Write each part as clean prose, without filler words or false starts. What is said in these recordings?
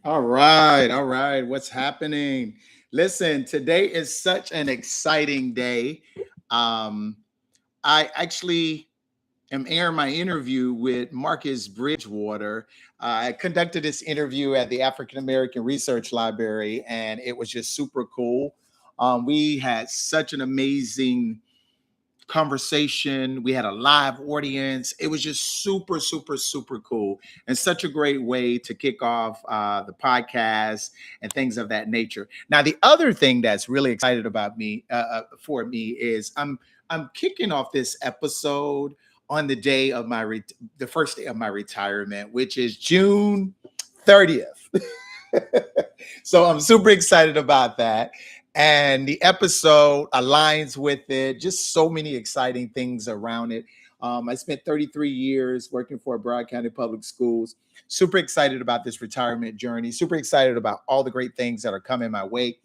All right, all right. What's happening? Listen, today is such an exciting day. Um, I actually am airing my interview with Marcus Bridgewater. I conducted this interview at the African American Research Library, and it was just super cool. We had such an amazing conversation. We had a live audience. It was just super, super, super cool and such a great way to kick off the podcast and things of that nature. Now, the other thing that's really excited about me for me is I'm kicking off this episode on the day of the first day of my retirement, which is June 30th. So I'm super excited about that. And the episode aligns with it, just so many exciting things around it. I spent 33 years working for Broward County Public Schools. Super excited about this retirement journey, super excited about all the great things that are coming my way,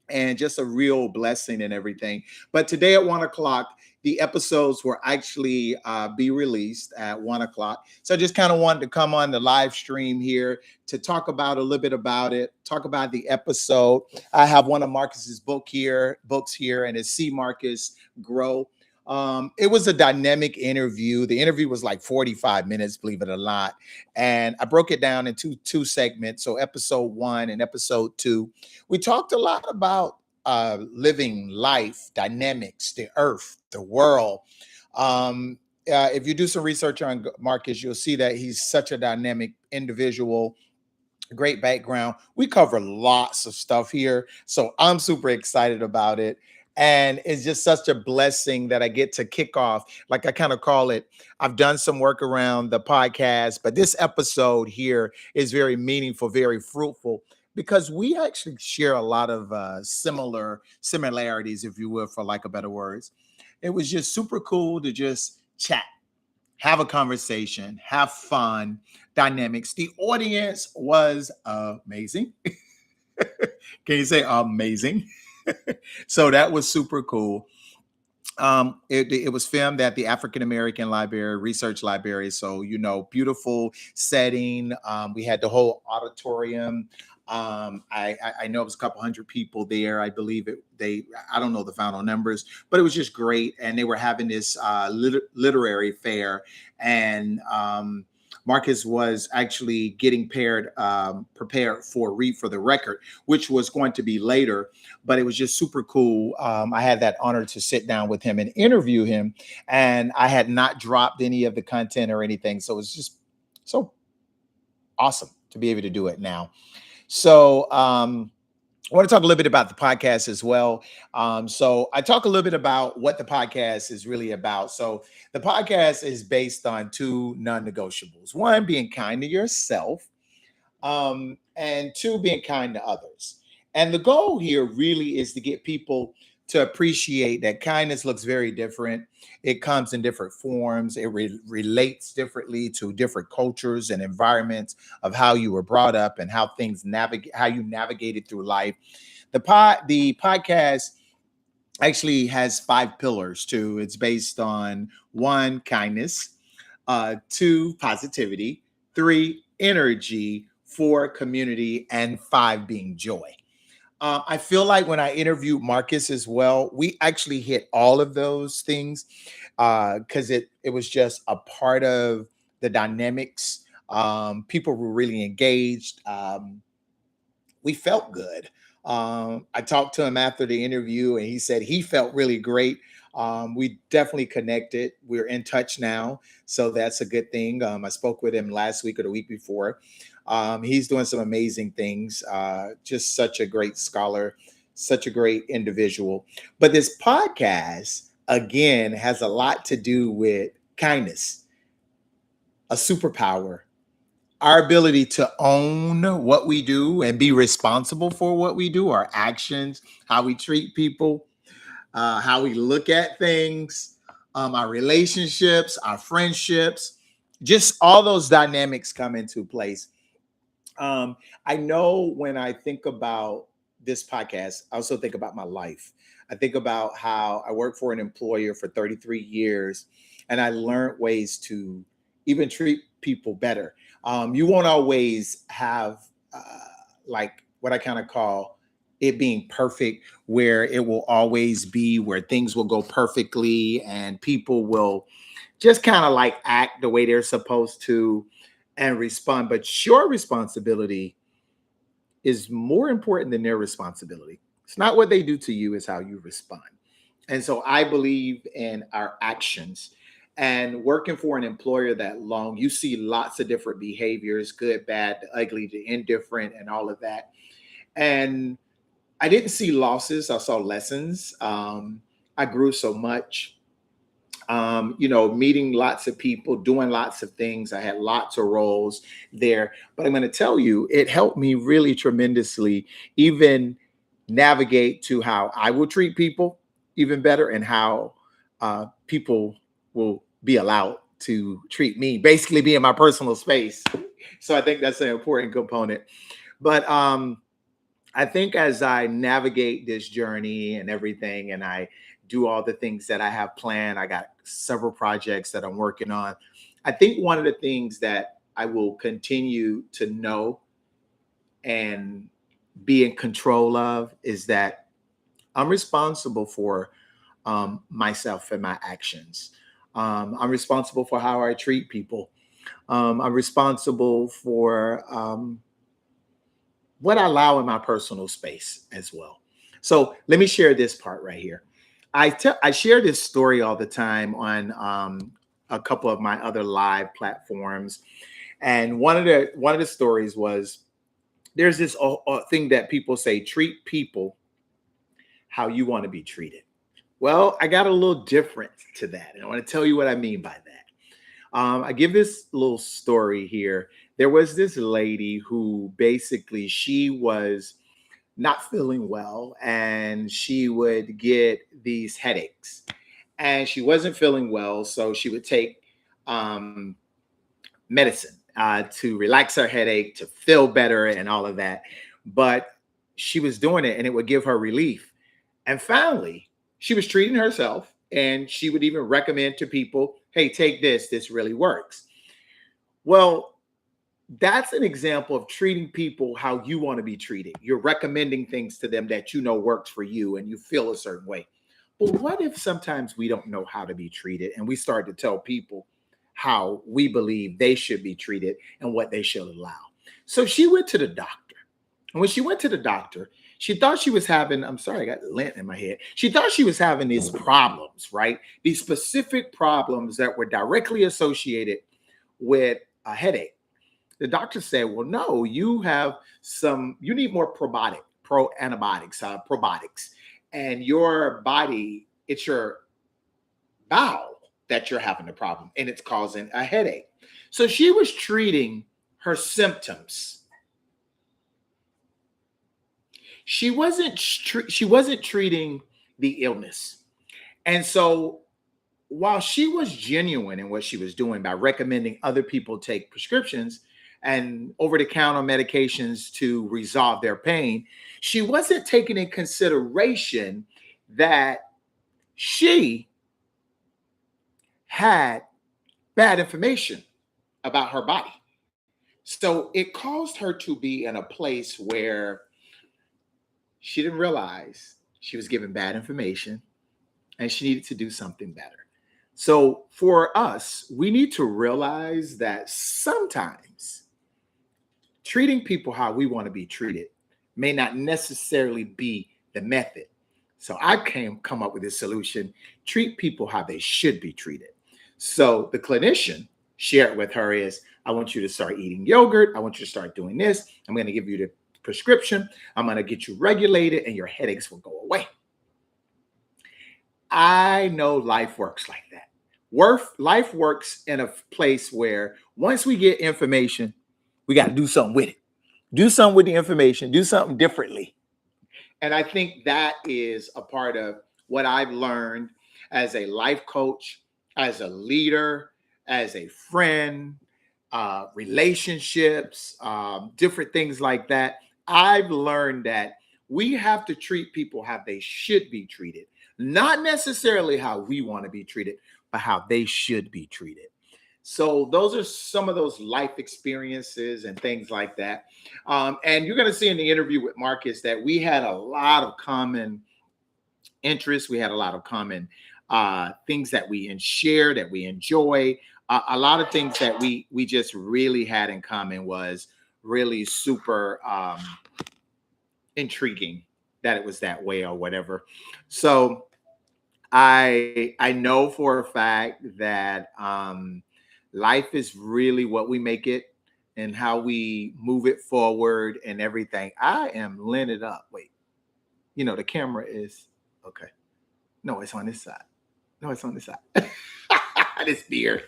and just a real blessing and everything. But today at 1 o'clock, the episodes will actually be released at 1 o'clock. So I just kind of wanted to come on the live stream here to talk about a little bit about it, talk about the episode. I have one of Marcus's books here, and it's See Marcus Grow. It was a dynamic interview. The interview was like 45 minutes, believe it or not. And I broke it down into two segments. So episode one and episode two, we talked a lot about living life, dynamics, the earth, the world. If you do some research on Marcus, you'll see that he's such a dynamic individual, great background. We cover lots of stuff here. So I'm super excited about it. And it's just such a blessing that I get to kick off. Like I kind of call it, I've done some work around the podcast, but this episode here is very meaningful, very fruitful, because we actually share a lot of similarities, if you will, for lack of better words. It was just super cool to just chat, have a conversation, have fun, dynamics. The audience was amazing. Can you say amazing? So that was super cool. It was filmed at the African American Library, Research Library. So, beautiful setting. We had the whole auditorium. I know it was a couple hundred people there. I believe I don't know the final numbers, but it was just great. And they were having this literary fair, and Marcus was actually getting prepared for Read for the Record, which was going to be later, but it was just super cool. I had that honor to sit down with him and interview him, and I had not dropped any of the content or anything. So it was just so awesome to be able to do it now. So, I want to talk a little bit about the podcast as well. So I talk a little bit about what the podcast is really about. So the podcast is based on two non-negotiables. One, being kind to yourself, and two, being kind to others. And the goal here really is to get people to appreciate that kindness looks very different. It comes in different forms. It relates differently to different cultures and environments of how you were brought up and how you navigated through life. The podcast actually has five pillars too. It's based on one, kindness, two, positivity, three, energy, four, community, and five, being joy. I feel like when I interviewed Marcus as well, we actually hit all of those things because it was just a part of the dynamics. People were really engaged. We felt good. I talked to him after the interview, and he said he felt really great. We definitely connected. We're in touch now, so that's a good thing. I spoke with him last week or the week before. He's doing some amazing things. Just such a great scholar, such a great individual. But this podcast, again, has a lot to do with kindness, a superpower, our ability to own what we do and be responsible for what we do, our actions, how we treat people, how we look at things, our relationships, our friendships, just all those dynamics come into place. I know when I think about this podcast, I also think about my life. I think about how I worked for an employer for 33 years, and I learned ways to even treat people better. You won't always have like what I kind of call it being perfect, where it will always be where things will go perfectly and people will just kind of like act the way they're supposed to and respond. But your responsibility is more important than their responsibility. It's not what they do to you, it's how you respond. And so I believe in our actions. And working for an employer that long, you see lots of different behaviors, good, bad, the ugly, the indifferent, and all of that. And I didn't see losses, I saw lessons. I grew so much, meeting lots of people, doing lots of things. I had lots of roles there. But I'm going to tell you, it helped me really tremendously, even navigate to how I will treat people even better and how people will be allowed to treat me, basically be in my personal space. So I think that's an important component. But I think as I navigate this journey and everything, and I do all the things that I have planned, I got several projects that I'm working on. I think one of the things that I will continue to know and be in control of is that I'm responsible for myself and my actions. I'm responsible for how I treat people. I'm responsible for what I allow in my personal space as well. So let me share this part right here. I share this story all the time on a couple of my other live platforms, and one of the stories was there's this thing that people say: treat people how you want to be treated. Well, I got a little different to that, and I want to tell you what I mean by that. I give this little story here. There was this lady who basically she was not feeling well and she would get these headaches and she wasn't feeling well. So she would take um, medicine to relax her headache, to feel better and all of that. But she was doing it and it would give her relief. And finally, she was treating herself and she would even recommend to people, hey, take this, this really works. Well, that's an example of treating people how you want to be treated. You're recommending things to them that you know works for you and you feel a certain way. But what if sometimes we don't know how to be treated and we start to tell people how we believe they should be treated and what they should allow? So she went to the doctor. And when she went to the doctor, she thought she was having, I'm sorry, I got lint in my head. She thought she was having these problems, right? These specific problems that were directly associated with a headache. The doctor said, well, no, you need more probiotics. And your body, it's your bowel that you're having the problem and it's causing a headache. So she was treating her symptoms. She wasn't treating the illness. And so while she was genuine in what she was doing by recommending other people take prescriptions and over-the-counter medications to resolve their pain, she wasn't taking in consideration that she had bad information about her body. So it caused her to be in a place where she didn't realize she was given bad information and she needed to do something better. So for us, we need to realize that sometimes treating people how we want to be treated may not necessarily be the method. So I come up with this solution: treat people how they should be treated. So the clinician shared with her is, I want you to start eating yogurt. I want you to start doing this. I'm going to give you the prescription. I'm going to get you regulated and your headaches will go away. I know life works like that. Life works in a place where once we get information, we got to do something with it. Do something with the information. Do something differently. And I think that is a part of what I've learned as a life coach, as a leader, as a friend, relationships, different things like that. I've learned that we have to treat people how they should be treated, not necessarily how we want to be treated, but how they should be treated. So those are some of those life experiences and things like that. And you're going to see in the interview with Marcus that we had a lot of common interests. We had a lot of common things that we share, that we enjoy. A lot of things that we just really had in common was really super intriguing that it was that way or whatever. So I know for a fact that life is really what we make it and how we move it forward and everything. I am lined up. Wait, the camera is okay. No, it's on this side. No, it's on this side. This beard.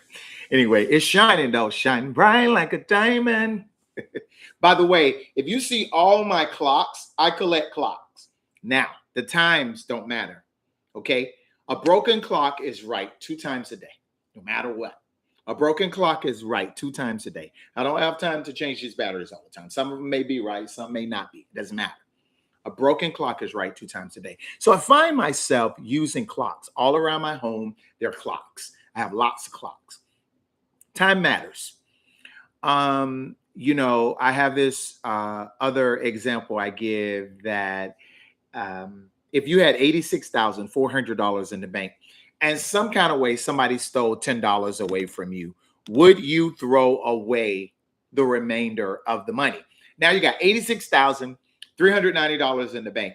Anyway, it's shining though, shining bright like a diamond. By the way, if you see all my clocks, I collect clocks. Now, the times don't matter. Okay. A broken clock is right 2 times a day, no matter what. A broken clock is right 2 times a day. I don't have time to change these batteries all the time. Some of them may be right, some may not be. It doesn't matter. A broken clock is right 2 times a day. So I find myself using clocks all around my home. They're clocks. I have lots of clocks. Time matters. I have this other example I give that if you had $86,400 in the bank and some kind of way somebody stole $10 away from you, would you throw away the remainder of the money? Now you got $86,390 in the bank.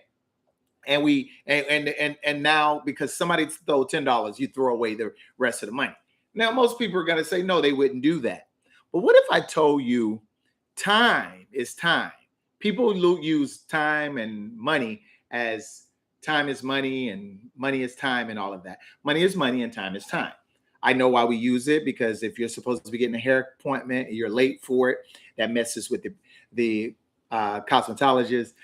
And now because somebody stole $10, you throw away the rest of the money. Now, most people are going to say, no, they wouldn't do that. But what if I told you time is time? People use time and money as time is money and money is time and all of that. Money is money and time is time. I know why we use it, because if you're supposed to be getting a hair appointment and you're late for it, that messes with the cosmetologist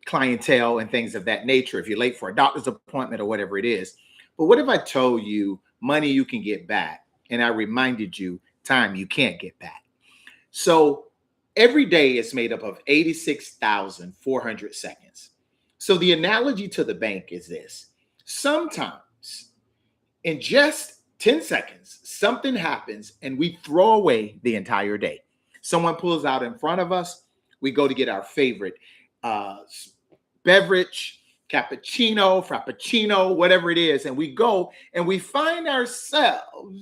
clientele and things of that nature. If you're late for a doctor's appointment or whatever it is. But what if I told you money you can get back, and I reminded you time you can't get back? So every day is made up of 86,400 seconds. So the analogy to the bank is this: sometimes in just 10 seconds, something happens and we throw away the entire day. Someone pulls out in front of us. We go to get our favorite beverage, cappuccino, frappuccino, whatever it is. And we go and we find ourselves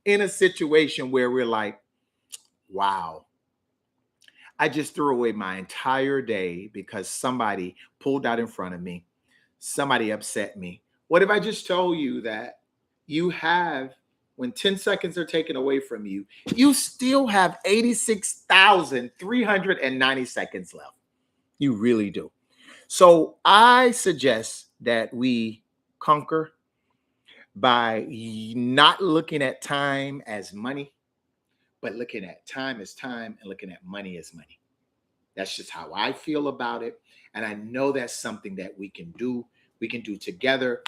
in a situation where we're like, wow, I just threw away my entire day because somebody pulled out in front of me. Somebody upset me. What if I just told you that when 10 seconds are taken away from you, you still have 86,390 seconds left. You really do. So I suggest that we conquer by not looking at time as money, but looking at time as time and looking at money as money. That's just how I feel about it. And I know that's something that we can do. We can do together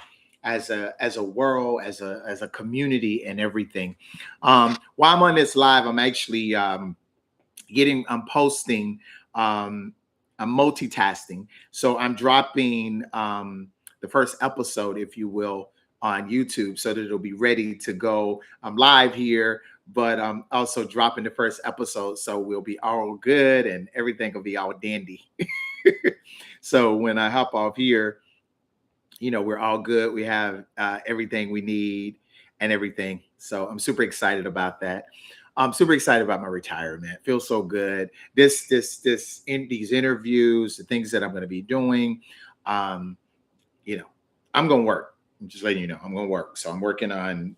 as a world, as a community and everything. While I'm on this live, I'm actually I'm posting, I'm multitasking. So I'm dropping the first episode, if you will, on YouTube so that it'll be ready to go. I'm live here, but I'm also dropping the first episode. So we'll be all good and everything will be all dandy. So when I hop off here, we're all good. We have everything we need and everything. So I'm super excited about that. I'm super excited about my retirement. It feels so good. These interviews, the things that I'm going to be doing, I'm going to work. I'm just letting you know, I'm going to work. So I'm working on,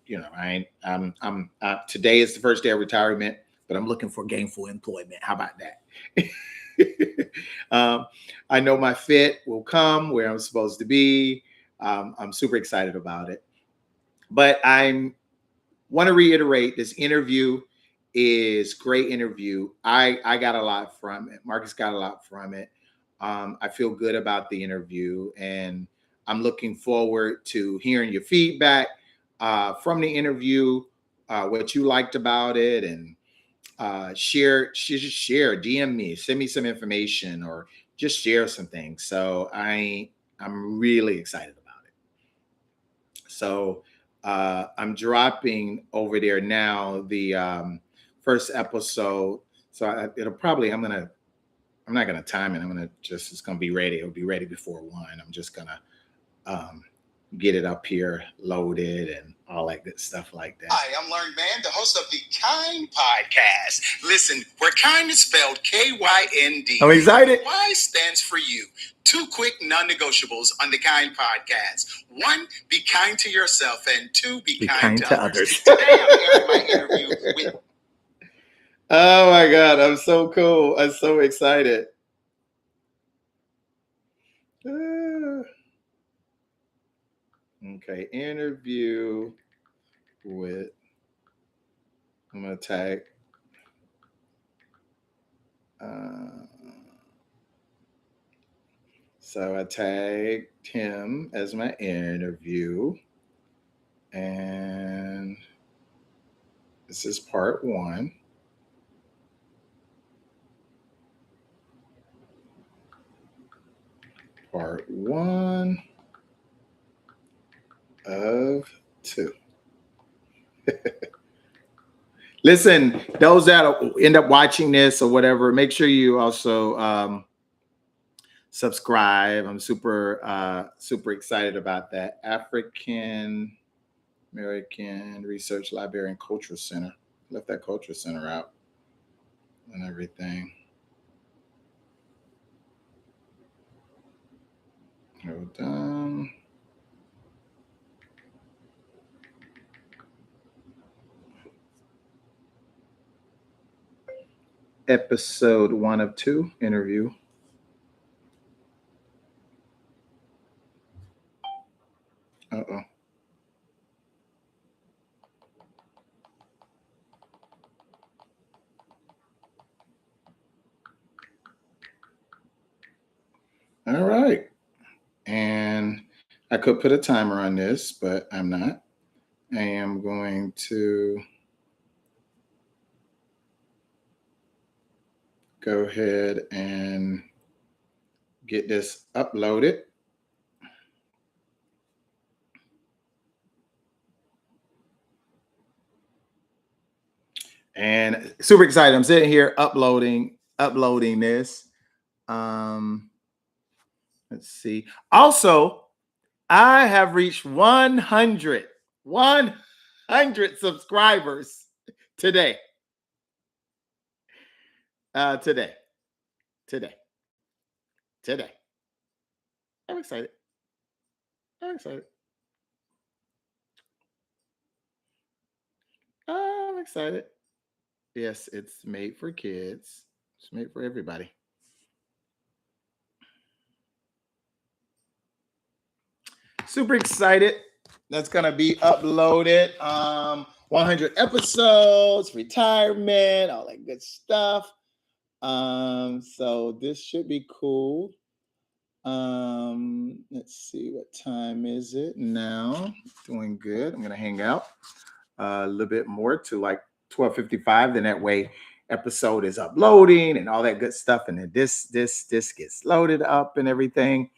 today is the first day of retirement, but I'm looking for gainful employment. How about that? I know my fit will come where I'm supposed to be. I'm super excited about it. But I want to reiterate, this interview is great interview. I got a lot from it. Marcus got a lot from it. I feel good about the interview, and I'm looking forward to hearing your feedback from the interview, what you liked about it, and share, DM me, send me some information, or just share some things. So I'm really excited about it. So I'm dropping over there now the first episode. So it'll probably I'm not gonna time it. It's gonna be ready. It'll be ready before 1. I'm just gonna um, get it up here, loaded, and all that good stuff like that. Hi, I'm Learned Man, the host of the Kind Podcast. Listen, where kind is spelled KYND. I'm excited. Y stands for you. 2 quick non-negotiables on the Kind Podcast. 1, be kind to yourself, and 2, be kind to others. Today I'm airing my interview with. Oh my God, I'm so cool. I'm so excited. Okay, interview with, I'm going to tag, so I tagged him as my interview, and this is part 1. Part 1 of 2. Listen, those that end up watching this or whatever, make sure you also subscribe. I'm super excited about that. African American Research Library and Cultural Center. Left that Cultural Center out and everything. Hold on. Episode 1 of 2 interview. Uh-oh. All right. And I could put a timer on this, but I'm not. I am going to go ahead and get this uploaded. And super excited. I'm sitting here uploading this. Let's see. Also, I have reached 100 subscribers today. Today. I'm excited. I'm excited. Yes, it's made for kids. It's made for everybody. Super excited. That's gonna be uploaded. 100 episodes, retirement, all that good stuff. So this should be cool. Let's see, what time is it now? Doing good. I'm gonna hang out a little bit more to like 12:55. Then that way episode is uploading and all that good stuff. And then this gets loaded up and everything.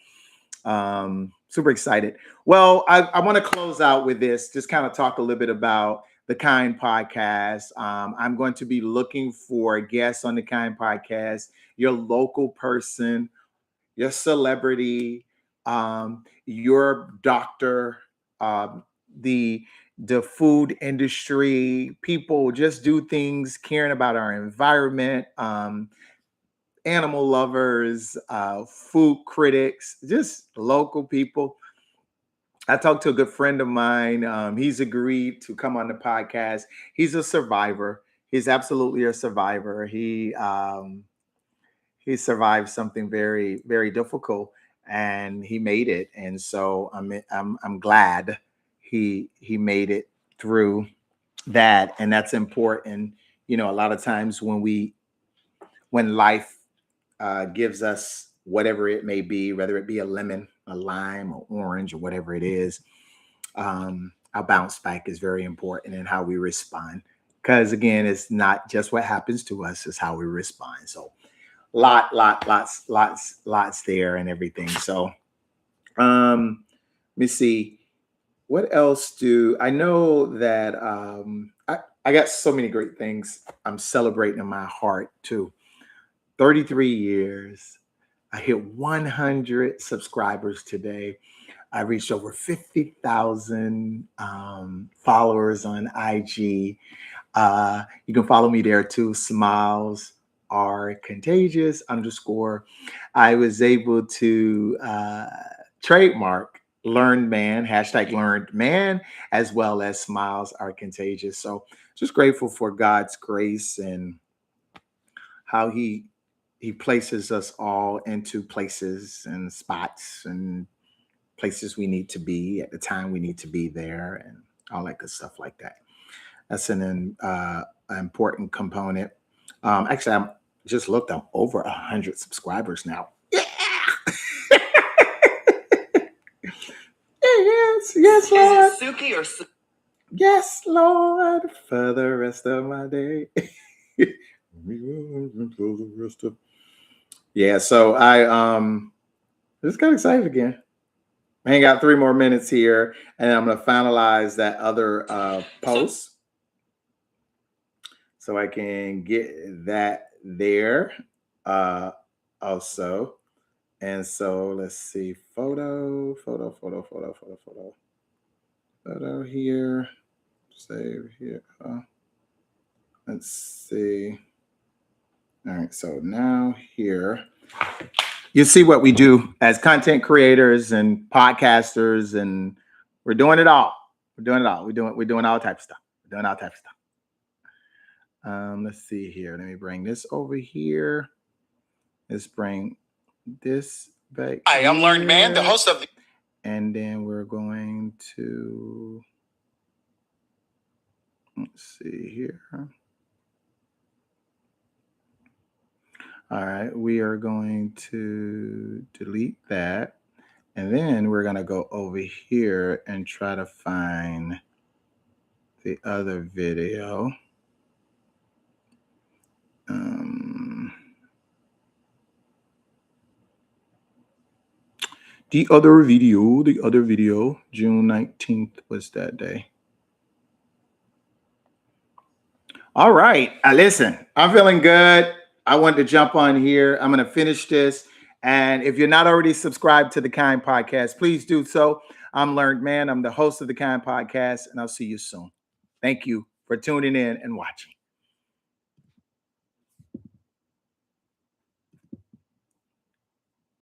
Super excited. Well, I want to close out with this, just kind of talk a little bit about the Kind Podcast. I'm going to be looking for guests on the Kind Podcast, your local person, your celebrity, your doctor, the food industry, people just do things caring about our environment, animal lovers, food critics, just local people. I talked to a good friend of mine. He's agreed to come on the podcast. He's a survivor. He's absolutely a survivor. He survived something very, very difficult, and he made it. And so I'm glad he made it through that, and that's important. You know, a lot of times when life gives us whatever it may be, whether it be a lemon, a lime, or orange, or whatever it is, our bounce back is very important in how we respond. Because again, it's not just what happens to us, it's how we respond. So lots there and everything. So let me see. What else do I know that I got so many great things I'm celebrating in my heart too. 33 years. I hit 100 subscribers today. I reached over 50,000 followers on IG. You can follow me there too. Smiles are contagious underscore. I was able to trademark learned man, hashtag learned man, as well as smiles are contagious. So just grateful for God's grace and how he places us all into places and spots and places we need to be at the time we need to be there and all that good stuff like that. That's an important component. Actually, I'm just looked. I'm over 100 subscribers now. Yeah. Yes, yes, Lord. Is it Suki or yes, Lord, for the rest of my day. Yeah, so I just got excited again. I ain't got 3 more minutes here, and I'm gonna finalize that other post so I can get that there also. And so let's see, photo here, save here. Let's see. All right, so now here, you see what we do as content creators and podcasters, and we're doing it all. We're doing it all. We're doing all types of stuff. We're doing all types of stuff. Let's see here. Let me bring this over here. Let's bring this back. Hi, I'm Learned Man, the host of the. And then we're going to, let's see here. All right, we are going to delete that. And then we're going to go over here and try to find the other video. The other video, June 19th was that day. All right. Listen, I'm feeling good. I wanted to jump on here. I'm going to finish this. And if you're not already subscribed to the Kind Podcast, please do so. I'm Learned Man. I'm the host of the Kind Podcast, and I'll see you soon. Thank you for tuning in and watching.